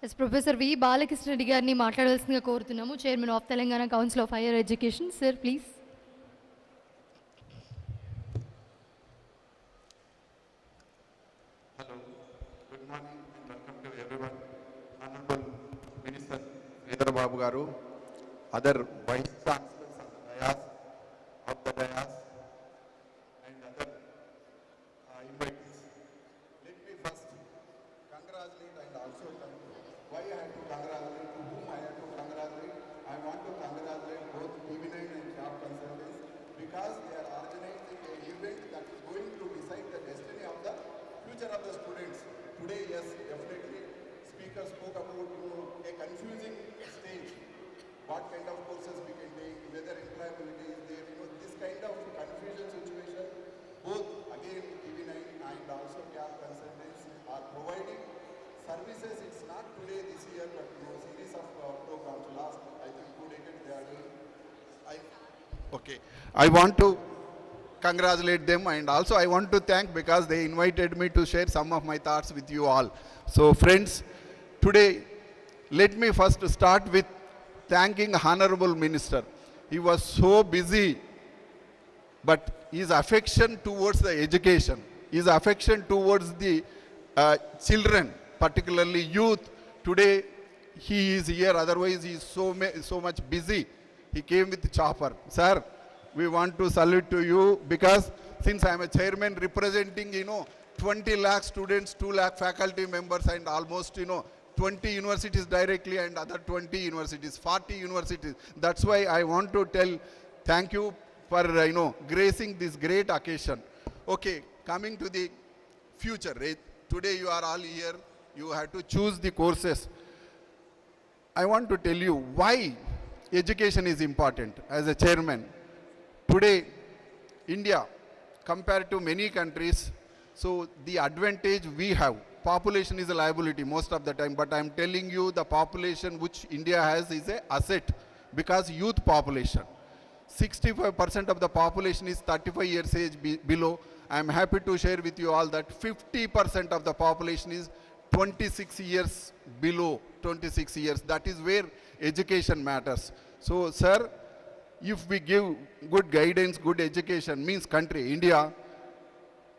As Professor V. Balakista Reddy గారిని మాట్లాడాల్సిందిగా కోరుతున్నాము. Chairman of Telangana Council of Higher Education. Sir, please. Hello, good morning and welcome to everyone. Honorable Minister Hyderabad garu, other Vice Chancellors of the dais, and other invitees. Let me first congratulate and also why I have to congratulate, to whom I have to congratulate. I want to congratulate both TV9 and Staff Consultants because they are organizing an event that is going to decide the destiny of the future of the students. Today, yes, definitely, speaker spoke about a confusing stage. What kind of courses we can take, whether employability is there, this kind of confusion situation. Both, again, TV9 and also CAP consultants are providing services. It's not today, this year, but series of programs. Last, I think, 2 decades they are doing. I want to congratulate them, and also I want to thank because they invited me to share some of my thoughts with you all. So friends, today let me first start with thanking Honorable Minister. He was so busy, but his affection towards the education, his affection towards the children, particularly youth, today he is here, otherwise he is so much busy. He came with chopper. Sir, we want to salute to you because since I am a chairman representing 20 lakh students, 2 lakh faculty members, and almost 20 universities directly and other 20 universities, 40 universities. That's why I want to tell thank you for gracing this great occasion. Okay, coming to the future, right? Today you are all here, you have to choose the courses. I want to tell you why education is important as a chairman. Today, India, compared to many countries, so the advantage we have, population is a liability most of the time, but I'm telling you the population which India has is an asset because youth population. 65% of the population is 35 years age below. I'm happy to share with you all that 50% of the population is 26 years below 26 years. That is where education matters. So, sir, if we give good guidance, good education, means country, India,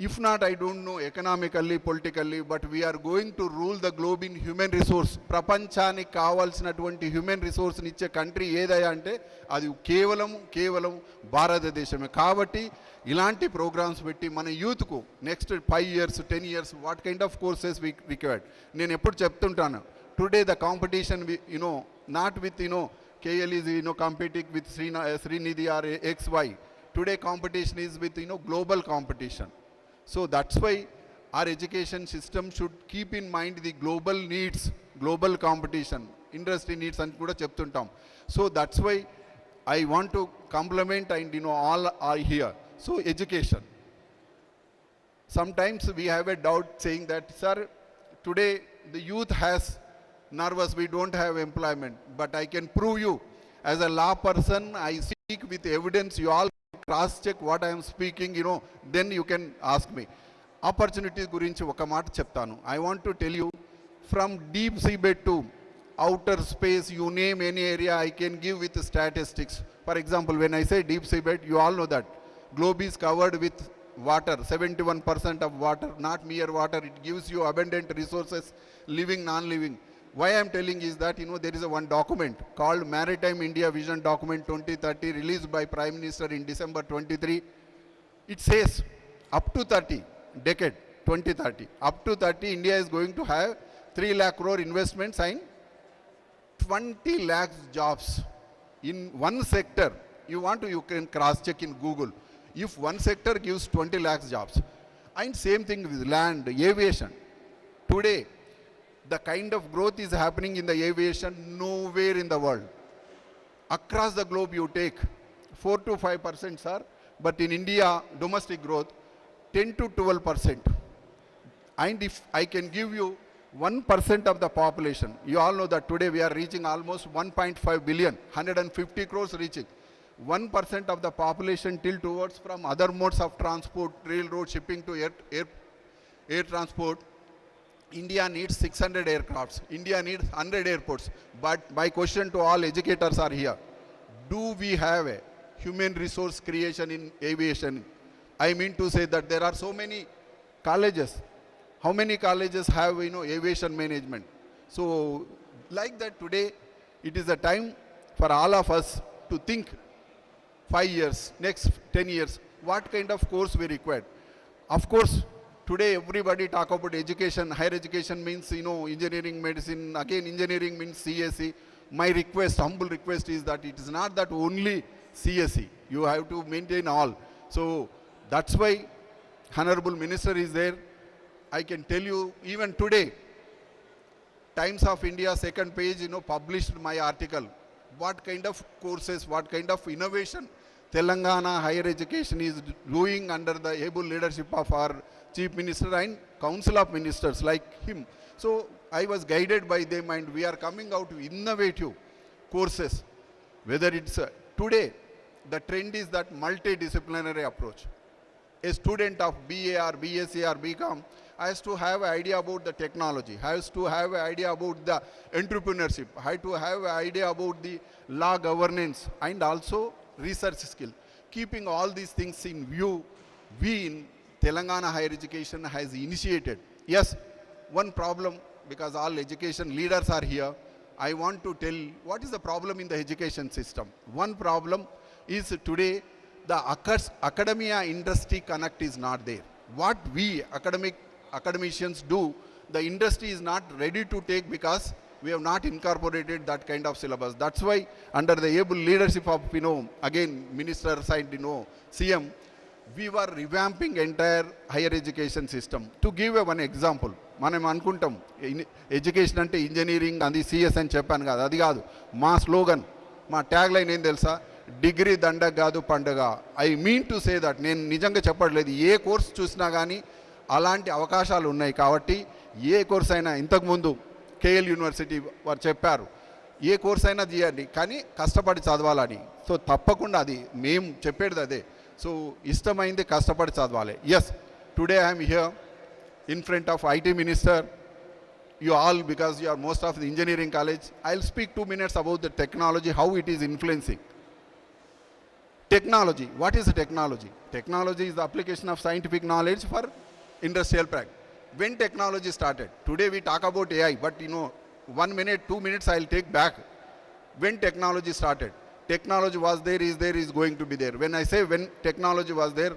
if not, I don't know, economically, politically, but we are going to rule the globe in human resource. ప్రపంచానికి కావాల్సినటువంటి human రిసోర్స్ని ఇచ్చే country ఏదయ్యా అంటే అది కేవలం భారతదేశమే. కాబట్టి ఇలాంటి programmes పెట్టి మన యూత్కు next 5 years, 10 years, what kind of courses we required. నేను ఎప్పుడు చెప్తుంటాను, today the competition not with KL is competing with Srinidhi or XY. Today competition is with global competition. So that's why our education system should keep in mind the global needs, global competition, industry needs and kuda cheptuntam. So that's why I want to compliment and all are here. So education. Sometimes we have a doubt saying that, sir, today the youth has nervous, we don't have employment, but I can prove you as a law person, I speak with evidence. You all cross check what I am speaking, then you can ask me. Opportunities gurinchi oka మాట చెప్తాను. I want to tell you, from deep seabed to outer space, you name any area, I can give with statistics. For example, when I say deep seabed, you all know that globe is covered with water, 71% of water, not mere water. It gives you abundant resources, living, non-living. Why I am telling is that, there is one document called Maritime India Vision Document 2030 released by Prime Minister in December 23. It says up to 30, decade 2030, up to 30, India is going to have 3 lakh crore investments and 20 lakhs jobs in one sector. You can cross check in Google. If one sector gives 20 lakhs jobs, and same thing with land, aviation. Today, the kind of growth is happening in the aviation nowhere in the world. Across the globe you take 4 to 5%, sir, but in India, domestic growth, 10 to 12%. And if I can give you 1% of the population, you all know that today we are reaching almost 1.5 billion, 150 crores reaching. 1% of the population till towards from other modes of transport, railroad, shipping to air transport, India needs 600 aircrafts. India needs 100 airports. But my question to all educators are here. Do we have a human resource creation in aviation? I mean to say that there are so many colleges. How many colleges have, aviation management? So like that today, it is a time for all of us to think 5 years, next 10 years, what kind of course we require. Of course, today everybody talk about education. Higher education means, engineering, medicine. Again, engineering means CSE. My request, humble request is that it is not that only CSE. You have to maintain all. So that's why Honorable Minister is there. I can tell you, even today, Times of India second page, published my article. What kind of courses, what kind of innovation Telangana higher education is doing under the able leadership of our Chief Minister and Council of Ministers like him. So I was guided by them, and we are coming out with innovative courses. Whether it's today, the trend is that multidisciplinary approach. A student of BA or BSc or BCom has to have an idea about the technology, has to have an idea about the entrepreneurship, has to have an idea about the law governance and also research skill. Keeping all these things in view, we in Telangana higher education has initiated. Yes, one problem, because all education leaders are here, I want to tell what is the problem in the education system. One problem is today the academia industry connect is not there. What we academicians do, the industry is not ready to take because we have not incorporated that kind of syllabus. That's why under the able leadership of, again, Minister side, CM, we were revamping entire higher education system. To give one example, మనం అనుకుంటాం education అంటే engineering అది CS అని చెప్పాను కదా, అది కాదు. మా స్లోగన్, మా ట్యాగ్ లైన్ ఏం తెలుసా? డిగ్రీ దండగ కాదు పండుగ. I mean to say that, నేను నిజంగా చెప్పట్లేదు. ఏ కోర్స్ చూసినా కానీ అలాంటి అవకాశాలు ఉన్నాయి. కాబట్టి ఏ కోర్స్ అయినా, ఇంతకుముందు కేఎల్ యూనివర్సిటీ వారు చెప్పారు, ఏ కోర్స్ అయినా చేయండి కానీ కష్టపడి చదవాలని. సో తప్పకుండా అది మేము చెప్పేది అదే. సో ఇష్టమైంది కష్టపడి చదవాలి. Yes, today I'm here in front of IT Minister, you all, because you are most of the engineering college. I'll speak 2 minutes about the technology, how it is influencing. Technology, what is the technology? Technology is the application of scientific knowledge for industrial practice. When technology started? Today we talk about AI, but 1 minute, 2 minutes I'll take back. When technology started? Technology was there, is going to be there. When I say when technology was there,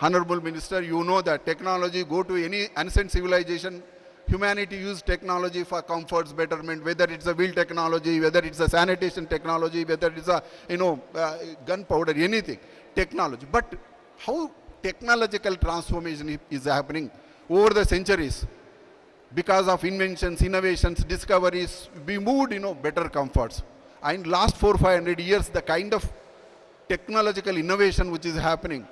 Honorable Minister, you know that technology, go to any ancient civilization, humanity used technology for comforts, betterment, whether it's a wheel technology, whether it's a sanitation technology, whether it's a, gunpowder, anything, technology. But how technological transformation is happening over the centuries? Because of inventions, innovations, discoveries, we moved, better comforts. And last 400-500 years, the kind of technological innovation which is happening,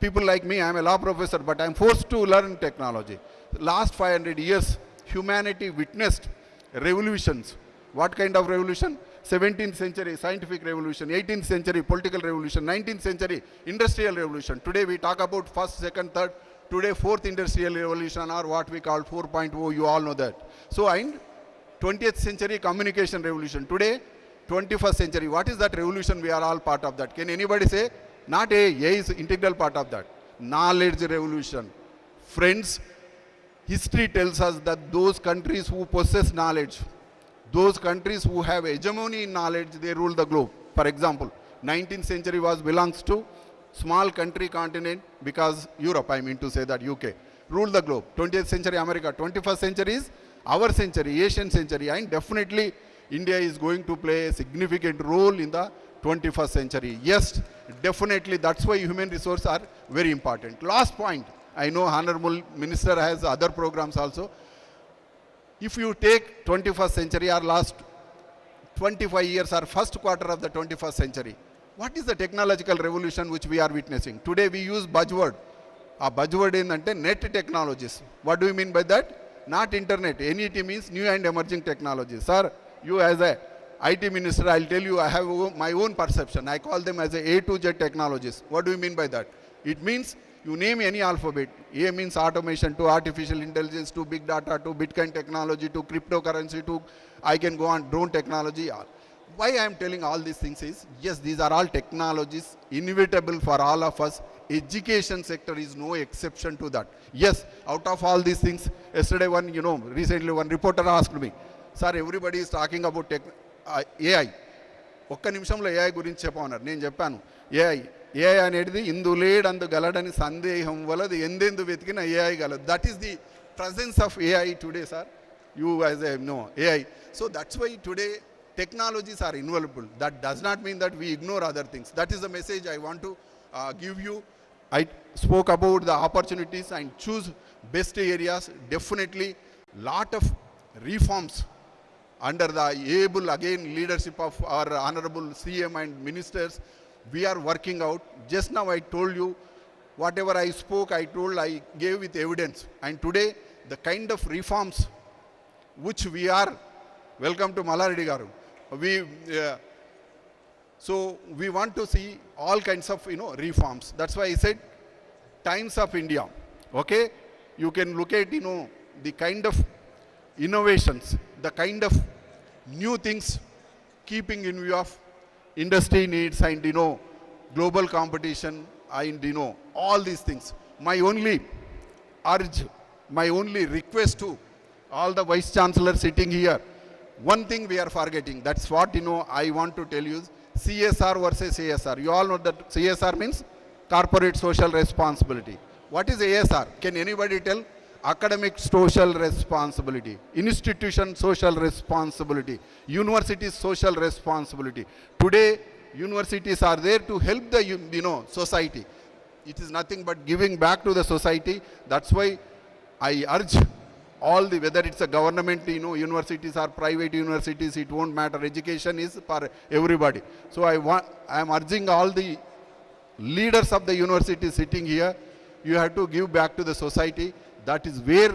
people like me, I'm a law professor, but I'm forced to learn technology. Last 500 years, humanity witnessed revolutions. What kind of revolution? 17th century scientific revolution, 18th century political revolution, 19th century industrial revolution. Today we talk about first, second, third. Today fourth industrial revolution, or what we call 4.0, you all know that. So in 20th century communication revolution. Today 21st century, what is that revolution? We are all part of that. Can anybody say? Not A is integral part of that. Knowledge revolution. Friends, history tells us that those countries who possess knowledge, those countries who have hegemony in knowledge, they rule the globe. For example, 19th century belongs to small country continent, because Europe, I mean to say that UK, ruled the globe. 20th century America, 21st century is our century, Asian century, and definitely India is going to play a significant role in the 21st century. Yes, definitely, that's why human resources are very important. Last point, I know Honorable Minister has other programs also. If you take 21st century or last 25 years or first quarter of the 21st century, what is the technological revolution which we are witnessing? Today we use buzzword. A buzzword in net technologies. What do you mean by that? Not internet. NET means new and emerging technologies. Sir, you as a IT Minister, I'll tell you, I have my own perception. I call them as A to Z technologies. What do you mean by that? It means You name any alphabet. A means automation, to artificial intelligence, to big data, to Bitcoin technology, to cryptocurrency, to I can go on drone technology. Why I am telling all these things is, yes, these are all technologies inevitable for all of us. Education sector is no exception to that. Yes, out of all these things, yesterday recently one reporter asked me, sir, everybody is talking about AI. ఒక్క నిమిషంలో AI గురించి చెప్పమన్నారు. నేను చెప్పాను, AI అనేది ఇందు లేడందు గలడని సందేహం వలదు, ఎందెందు వెతికిన ఏఐ గలదు. That is the presence of AI today, sir. You as a know AI. So that's why today technologies are invaluable. That does not mean that we ignore other things. That is the message I want to give you. I spoke about the opportunities and choose best areas. Definitely lot of reforms under the able again leadership of our honorable CM and ministers we are working out. Just now I told you whatever I spoke, I gave with evidence. And today the kind of reforms which we are, welcome to Malaredi garu, so we want to see all kinds of reforms. That's why I said Times of India. Okay, you can look at the kind of innovations, the kind of new things keeping in view of industry needs and global competition and all these things. My only urge, my only request to all the vice chancellors sitting here, one thing we are forgetting. That's what I want to tell you. CSR versus ASR. You all know that CSR means corporate social responsibility. What is ASR? Can anybody tell? Academic social responsibility, institution social responsibility, universities social responsibility. Today universities are there to help the society. It is nothing but giving back to the society. That's why I urge all the, whether it's a government universities or private universities, it won't matter. Education is for everybody. So I am urging all the leaders of the university sitting here, you have to give back to the society. That is where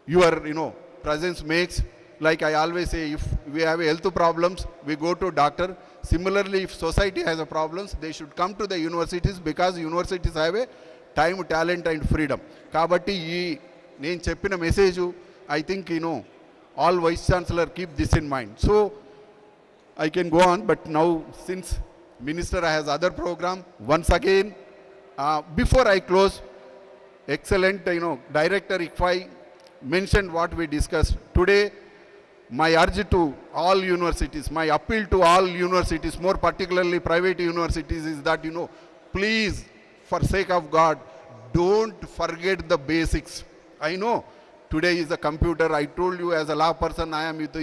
your presence makes. Like I always say, if we have health problems, we go to doctor. Similarly, if society has a problems, they should come to the universities, because universities have a time, talent and freedom. Kabatti నేను చెప్పిన message, I think all vice chancellor keep this in mind. So I can go on, but now since minister has other program, once again before I close, excellent director ICFI mentioned what we discussed today. My urge to all universities, my appeal to all universities, more particularly private universities, is that please, for sake of God, don't forget the basics. I know today is a computer. I told you, as a law person, I am with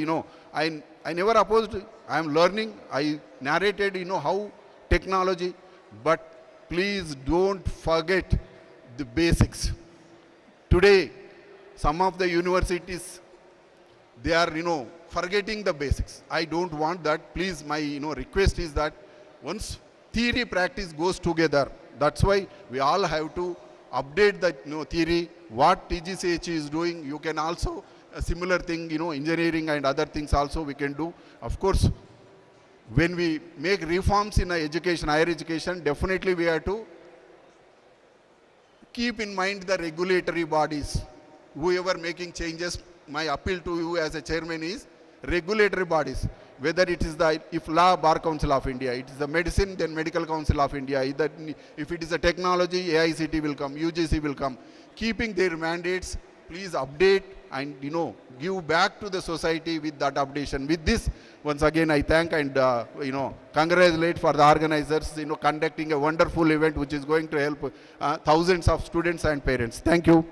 I never opposed. I am learning. I narrated how technology, but please don't forget the basics. Today some of the universities, they are forgetting the basics. I don't want that. Please, my request is that once theory practice goes together, that's why we all have to update the theory. What TG-EAPCET is doing, you can also a similar thing, engineering and other things also we can do. Of course, when we make reforms in education, higher education, definitely we have to keep in mind the regulatory bodies. Whoever making changes, my appeal to you as a chairman is regulatory bodies. Whether it is the law, Bar Council of India, it is the medicine, then Medical Council of India. Either if it is a technology, AICT will come, UGC will come. Keeping their mandates, please update and give back to the society with that updation. With this, once again I thank and congratulate for the organizers conducting a wonderful event which is going to help thousands of students and parents. Thank you.